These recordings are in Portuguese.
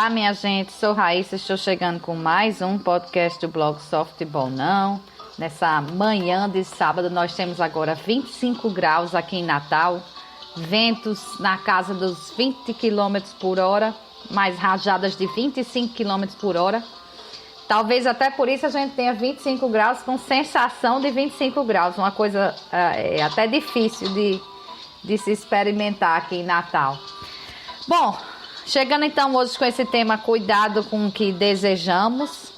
Olá, minha gente, sou Raíssa, estou chegando com mais um podcast do blog Softball Não. Nessa manhã de sábado, nós temos agora 25 graus aqui em Natal, ventos na casa dos 20 km por hora, mais rajadas de 25 km por hora. Talvez até por isso a gente tenha 25 graus com sensação de 25 graus, uma coisa até difícil de se experimentar aqui em Natal. Bom, chegando então hoje com esse tema, cuidado com o que desejamos.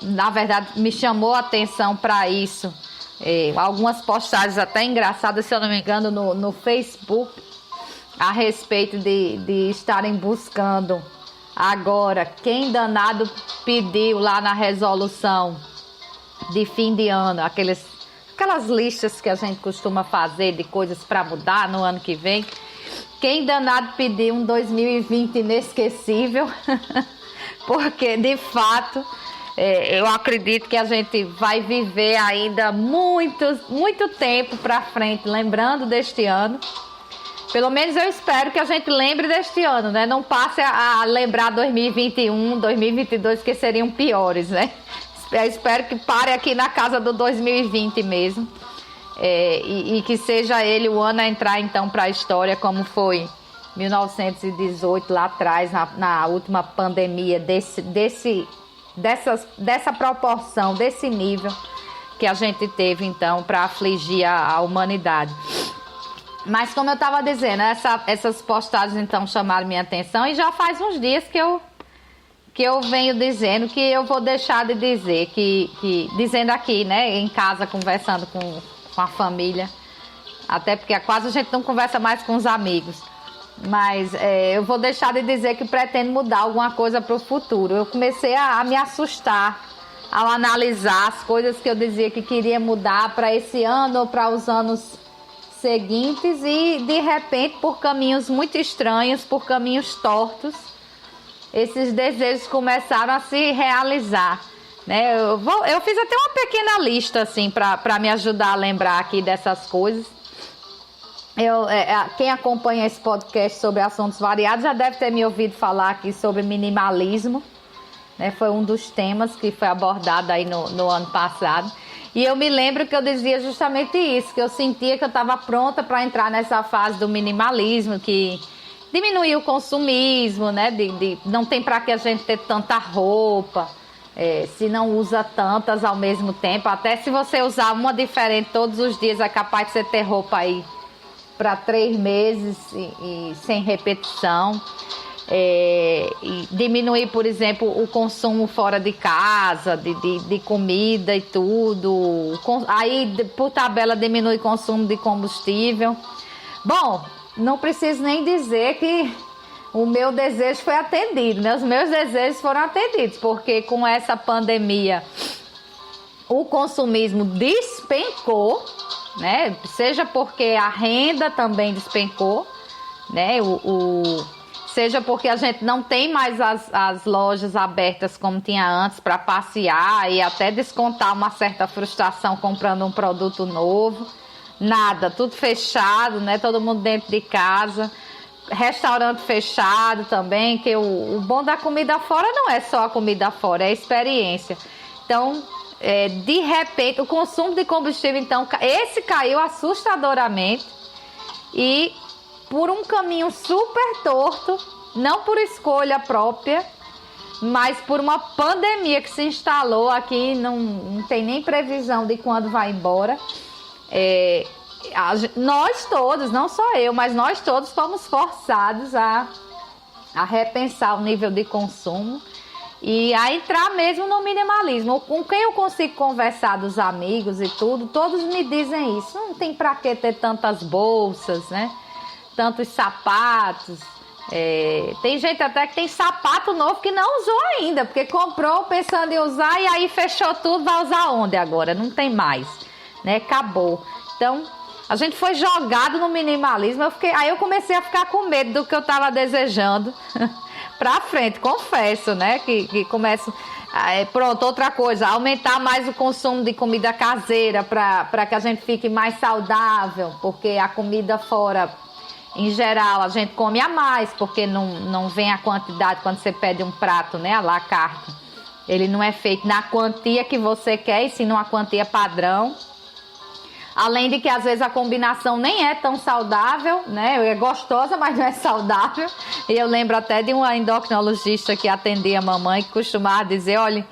Na verdade, me chamou a atenção para isso. Algumas postagens até engraçadas, se eu não me engano, no Facebook, a respeito de estarem buscando agora quem danado pediu lá na resolução de fim de ano, aquelas listas que a gente costuma fazer de coisas para mudar no ano que vem. Quem danado pediu um 2020 inesquecível, porque de fato eu acredito que a gente vai viver ainda muito tempo para frente, lembrando deste ano. Pelo menos eu espero que a gente lembre deste ano, né? Não passe a lembrar 2021, 2022, que seriam piores, né? Eu espero que pare aqui na casa do 2020 mesmo. E que seja ele o ano a entrar então para a história, como foi 1918 lá atrás, na última pandemia dessa proporção, desse nível que a gente teve então para afligir a humanidade. Mas como eu estava dizendo, essas postagens então chamaram minha atenção, e já faz uns dias que eu venho dizendo que eu vou deixar de dizer, dizendo aqui, né, em casa, conversando com a família, até porque quase a gente não conversa mais com os amigos, mas eu vou deixar de dizer que pretendo mudar alguma coisa para o futuro. Eu comecei a me assustar ao analisar as coisas que eu dizia que queria mudar para esse ano ou para os anos seguintes, e de repente, por caminhos muito estranhos, por caminhos tortos, esses desejos começaram a se realizar, né? Eu fiz até uma pequena lista assim para me ajudar a lembrar aqui dessas coisas. Quem acompanha esse podcast sobre assuntos variados já deve ter me ouvido falar aqui sobre minimalismo, né? Foi um dos temas que foi abordado aí no ano passado. E eu me lembro que eu dizia justamente isso, que eu sentia que eu estava pronta para entrar nessa fase do minimalismo, que diminuir o consumismo, né? Não tem para que a gente ter tanta roupa, se não usa tantas ao mesmo tempo. Até se você usar uma diferente todos os dias, é capaz de você ter roupa aí para 3 meses e sem repetição. E diminuir, por exemplo, o consumo fora de casa, de comida e tudo. Aí, por tabela, diminui o consumo de combustível. Bom, não preciso nem dizer que o meu desejo foi atendido, né? Os meus desejos foram atendidos, porque com essa pandemia o consumismo despencou, né? Seja porque a renda também despencou, né? Seja porque a gente não tem mais as lojas abertas como tinha antes para passear e até descontar uma certa frustração comprando um produto novo. Nada, tudo fechado, né? Todo mundo dentro de casa. Restaurante fechado também, que o bom da comida fora não é só a comida fora, é a experiência. Então, de repente, o consumo de combustível, então, esse caiu assustadoramente, e por um caminho super torto, não por escolha própria, mas por uma pandemia que se instalou aqui, não tem nem previsão de quando vai embora. Nós todos, não só eu, mas nós todos fomos forçados a repensar o nível de consumo e a entrar mesmo no minimalismo. Com quem eu consigo conversar, dos amigos e tudo, todos me dizem isso. Não tem pra que ter tantas bolsas, né? Tantos sapatos. Tem gente até que tem sapato novo que não usou ainda, porque comprou pensando em usar e aí fechou tudo, vai usar onde agora? Não tem mais, né? Acabou. Então, a gente foi jogado no minimalismo. Aí eu comecei a ficar com medo do que eu estava desejando pra frente, confesso, né? Que começo. Pronto, outra coisa, aumentar mais o consumo de comida caseira para que a gente fique mais saudável, porque a comida fora Em geral, a gente come a mais, porque não vem a quantidade quando você pede um prato, né? A la carte. Ele não é feito na quantia que você quer, e sim numa quantia padrão. Além de que, às vezes, a combinação nem é tão saudável, né? É gostosa, mas não é saudável. E eu lembro até de uma endocrinologista que atendia a mamãe, que costumava dizer, olha,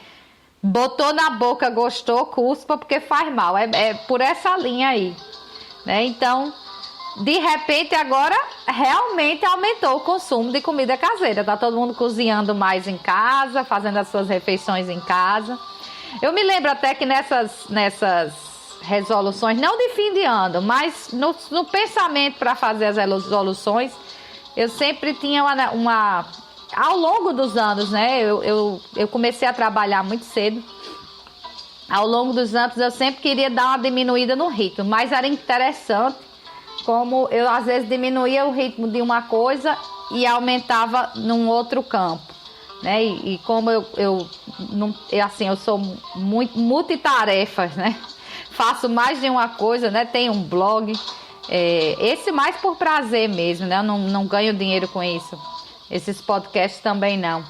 botou na boca, gostou, cuspa, porque faz mal. É por essa linha aí, né? Então... De repente, agora, realmente aumentou o consumo de comida caseira. Tá todo mundo cozinhando mais em casa, fazendo as suas refeições em casa. Eu me lembro até que nessas resoluções, não de fim de ano, mas no pensamento para fazer as resoluções, eu sempre tinha uma... Ao longo dos anos, né? Eu comecei a trabalhar muito cedo. Ao longo dos anos, eu sempre queria dar uma diminuída no ritmo, mas era interessante como eu às vezes diminuía o ritmo de uma coisa e aumentava num outro campo, né? E como eu sou muito multitarefas, né? Faço mais de uma coisa, né? Tenho um blog, esse mais por prazer mesmo, né? Eu não ganho dinheiro com isso. Esses podcasts também não.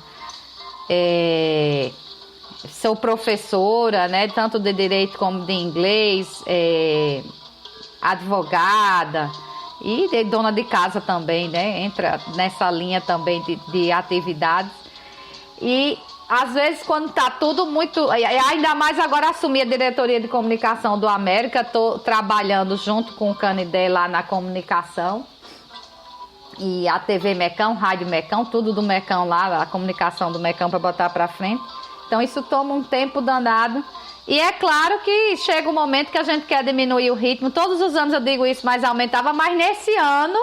Sou professora, né? Tanto de direito como de inglês, advogada e dona de casa também, né? Entra nessa linha também de atividades. E às vezes quando tá tudo muito... Ainda mais agora assumi a diretoria de comunicação do América, tô trabalhando junto com o Canidé lá na comunicação. E a TV Mecão, Rádio Mecão, tudo do Mecão lá, a comunicação do Mecão para botar para frente. Então isso toma um tempo danado. E é claro que chega um momento que a gente quer diminuir o ritmo. Todos os anos eu digo isso, mas aumentava. Mas nesse ano,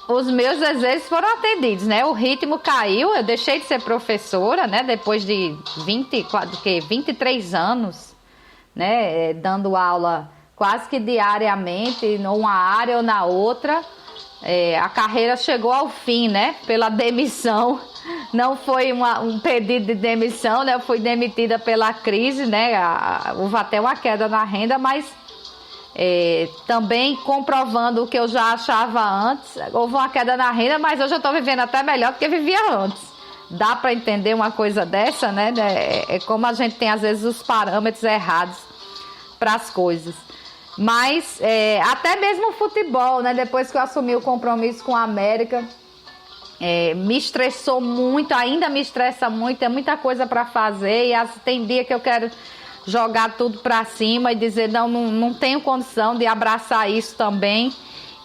os meus desejos foram atendidos, né? O ritmo caiu, eu deixei de ser professora, né? Depois de 23 anos, né? Dando aula quase que diariamente, numa área ou na outra. A carreira chegou ao fim, né? Pela demissão. Não foi um pedido de demissão, né? Eu fui demitida pela crise, né? Houve até uma queda na renda, mas também comprovando o que eu já achava antes. Houve uma queda na renda, mas hoje eu estou vivendo até melhor do que vivia antes. Dá para entender uma coisa dessa, né? É como a gente tem às vezes os parâmetros errados para as coisas. Mas até mesmo o futebol, né? Depois que eu assumi o compromisso com a América, me estressou muito, ainda me estressa muito, é muita coisa para fazer e tem dia que eu quero jogar tudo para cima e dizer não tenho condição de abraçar isso também.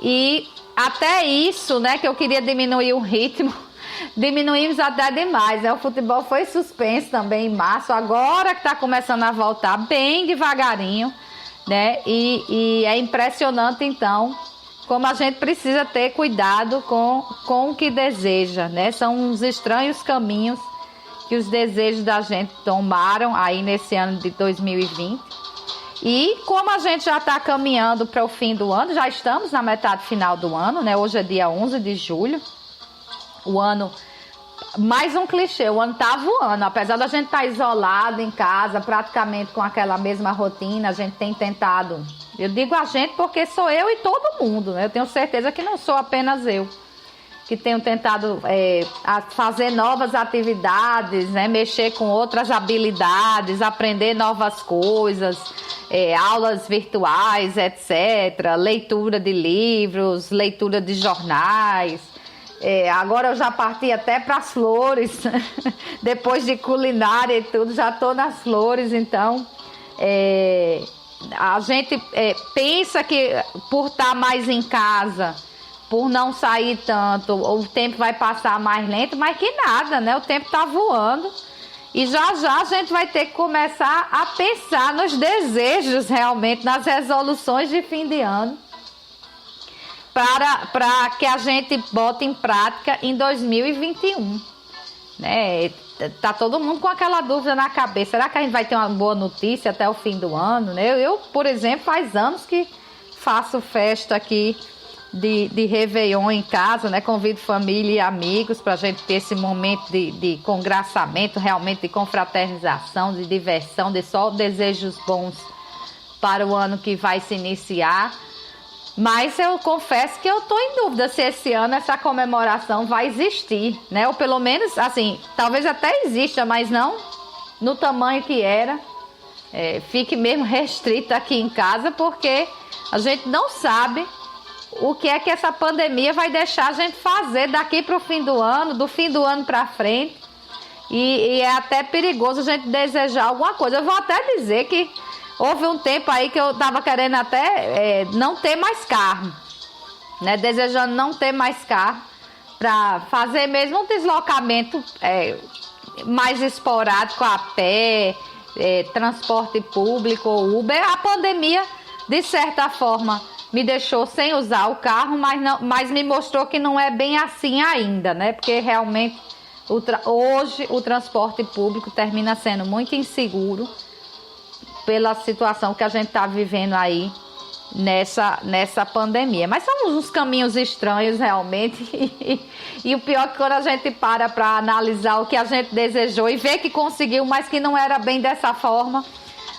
E até isso, né, que eu queria diminuir o ritmo, diminuímos até demais, né? O futebol foi suspenso também em março, agora que está começando a voltar bem devagarinho, né? E é impressionante então como a gente precisa ter cuidado com o que deseja, né? São uns estranhos caminhos que os desejos da gente tomaram aí nesse ano de 2020. E como a gente já está caminhando para o fim do ano, já estamos na metade final do ano, né? Hoje é dia 11 de julho. O ano, mais um clichê, o ano tá voando. Apesar da gente estar isolado em casa, praticamente com aquela mesma rotina, a gente tem tentado... Eu digo a gente porque sou eu e todo mundo, né? Eu tenho certeza que não sou apenas eu que tenho tentado fazer novas atividades, né? Mexer com outras habilidades, aprender novas coisas, aulas virtuais, etc. Leitura de livros, leitura de jornais. Agora eu já parti até para as flores, depois de culinária e tudo, já estou nas flores, então... A gente pensa que por estar mais em casa, por não sair tanto, o tempo vai passar mais lento, mas que nada, né? O tempo está voando e já a gente vai ter que começar a pensar nos desejos realmente, nas resoluções de fim de ano, para que a gente bote em prática em 2021, né? Tá todo mundo com aquela dúvida na cabeça. Será que a gente vai ter uma boa notícia até o fim do ano, né? Eu, por exemplo, faz anos que faço festa aqui de Réveillon em casa, né? Convido família e amigos para a gente ter esse momento de congraçamento, realmente de confraternização, de diversão, de só desejos bons para o ano que vai se iniciar. Mas eu confesso que eu estou em dúvida se esse ano essa comemoração vai existir, né? Ou pelo menos, assim, talvez até exista, mas não no tamanho que era. Fique mesmo restrito aqui em casa, porque a gente não sabe o que é que essa pandemia vai deixar a gente fazer daqui para o fim do ano, do fim do ano para frente. E é até perigoso a gente desejar alguma coisa. Eu vou até dizer que houve um tempo aí que eu estava querendo até não ter mais carro, né? Desejando não ter mais carro para fazer mesmo um deslocamento mais esporádico a pé, transporte público ou Uber. A pandemia, de certa forma, me deixou sem usar o carro, mas me mostrou que não é bem assim ainda, né? Porque realmente hoje o transporte público termina sendo muito inseguro pela situação que a gente está vivendo aí nessa pandemia. Mas são uns caminhos estranhos realmente. E o pior é que quando a gente para analisar o que a gente desejou e vê que conseguiu, mas que não era bem dessa forma,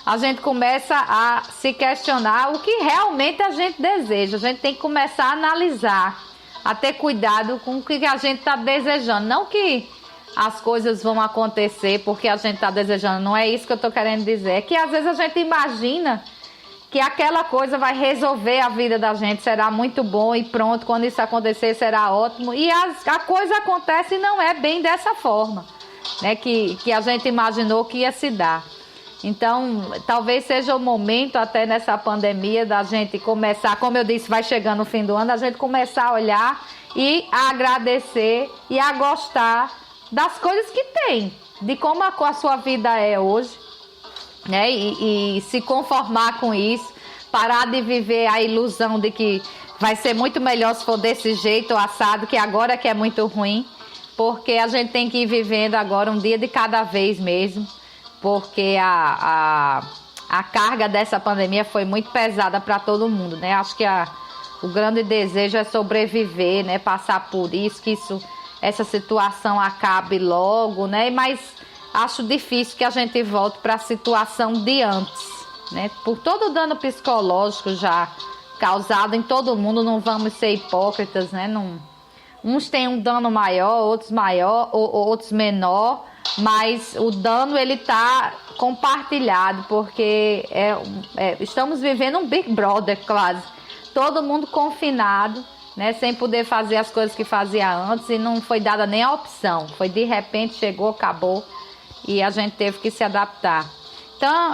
a gente começa a se questionar o que realmente a gente deseja. A gente tem que começar a analisar, a ter cuidado com o que a gente está desejando. Não que as coisas vão acontecer porque a gente está desejando, não é isso que eu estou querendo dizer. É que às vezes a gente imagina que aquela coisa vai resolver a vida da gente, será muito bom e pronto, quando isso acontecer será ótimo. E a coisa acontece e não é bem dessa forma, né, que a gente imaginou que ia se dar. Então, talvez seja o momento até nessa pandemia da gente começar, como eu disse, vai chegando o fim do ano, a gente começar a olhar e a agradecer e a gostar das coisas que tem, de como a sua vida é hoje, né? E se conformar com isso, parar de viver a ilusão de que vai ser muito melhor se for desse jeito ou assado, que agora que é muito ruim, porque a gente tem que ir vivendo agora um dia de cada vez mesmo, porque a carga dessa pandemia foi muito pesada para todo mundo, né? Acho que o grande desejo é sobreviver, né? Passar por isso, que essa situação acabe logo, né? Mas acho difícil que a gente volte para a situação de antes, né? Por todo o dano psicológico já causado em todo mundo, não vamos ser hipócritas, né? Uns têm um dano maior, outros maior, ou outros menor, mas o dano ele está compartilhado, porque estamos vivendo um Big Brother quase, todo mundo confinado, né, sem poder fazer as coisas que fazia antes, e não foi dada nem a opção, foi de repente, chegou, acabou, e a gente teve que se adaptar. Então,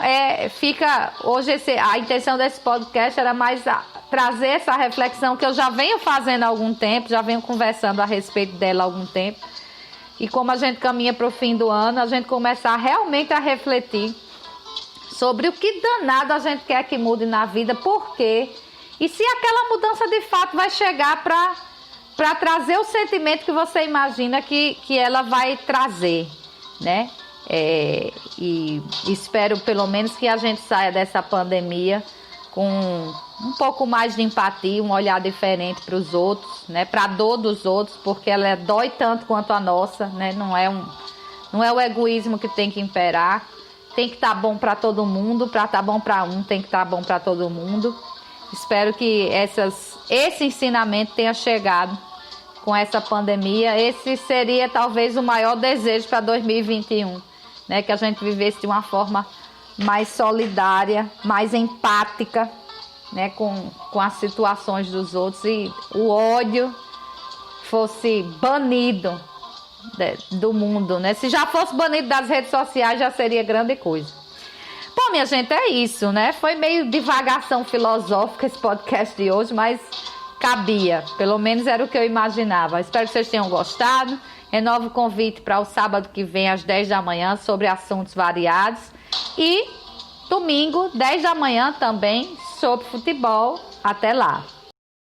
hoje a intenção desse podcast era mais trazer essa reflexão que eu já venho fazendo há algum tempo, já venho conversando a respeito dela há algum tempo, e como a gente caminha para o fim do ano, a gente começar realmente a refletir sobre o que danado a gente quer que mude na vida, por quê, e se aquela mudança de fato vai chegar para trazer o sentimento que você imagina que ela vai trazer, né? E espero pelo menos que a gente saia dessa pandemia com um pouco mais de empatia, um olhar diferente para os outros, né? Para a dor dos outros, porque ela dói tanto quanto a nossa, né? Não é o egoísmo que tem que imperar. Tem que estar bom para todo mundo, para estar bom para um, tem que estar bom para todo mundo. Espero que esse ensinamento tenha chegado com essa pandemia. Esse seria talvez o maior desejo para 2021, né? Que a gente vivesse de uma forma mais solidária, mais empática, né? Com as situações dos outros, e o ódio fosse banido do mundo, né? Se já fosse banido das redes sociais, já seria grande coisa. Bom, minha gente, é isso, né? Foi meio divagação filosófica esse podcast de hoje, mas cabia. Pelo menos era o que eu imaginava. Espero que vocês tenham gostado. Renovo o convite para o sábado que vem, às 10 da manhã, sobre assuntos variados. E domingo, 10 da manhã também, sobre futebol. Até lá.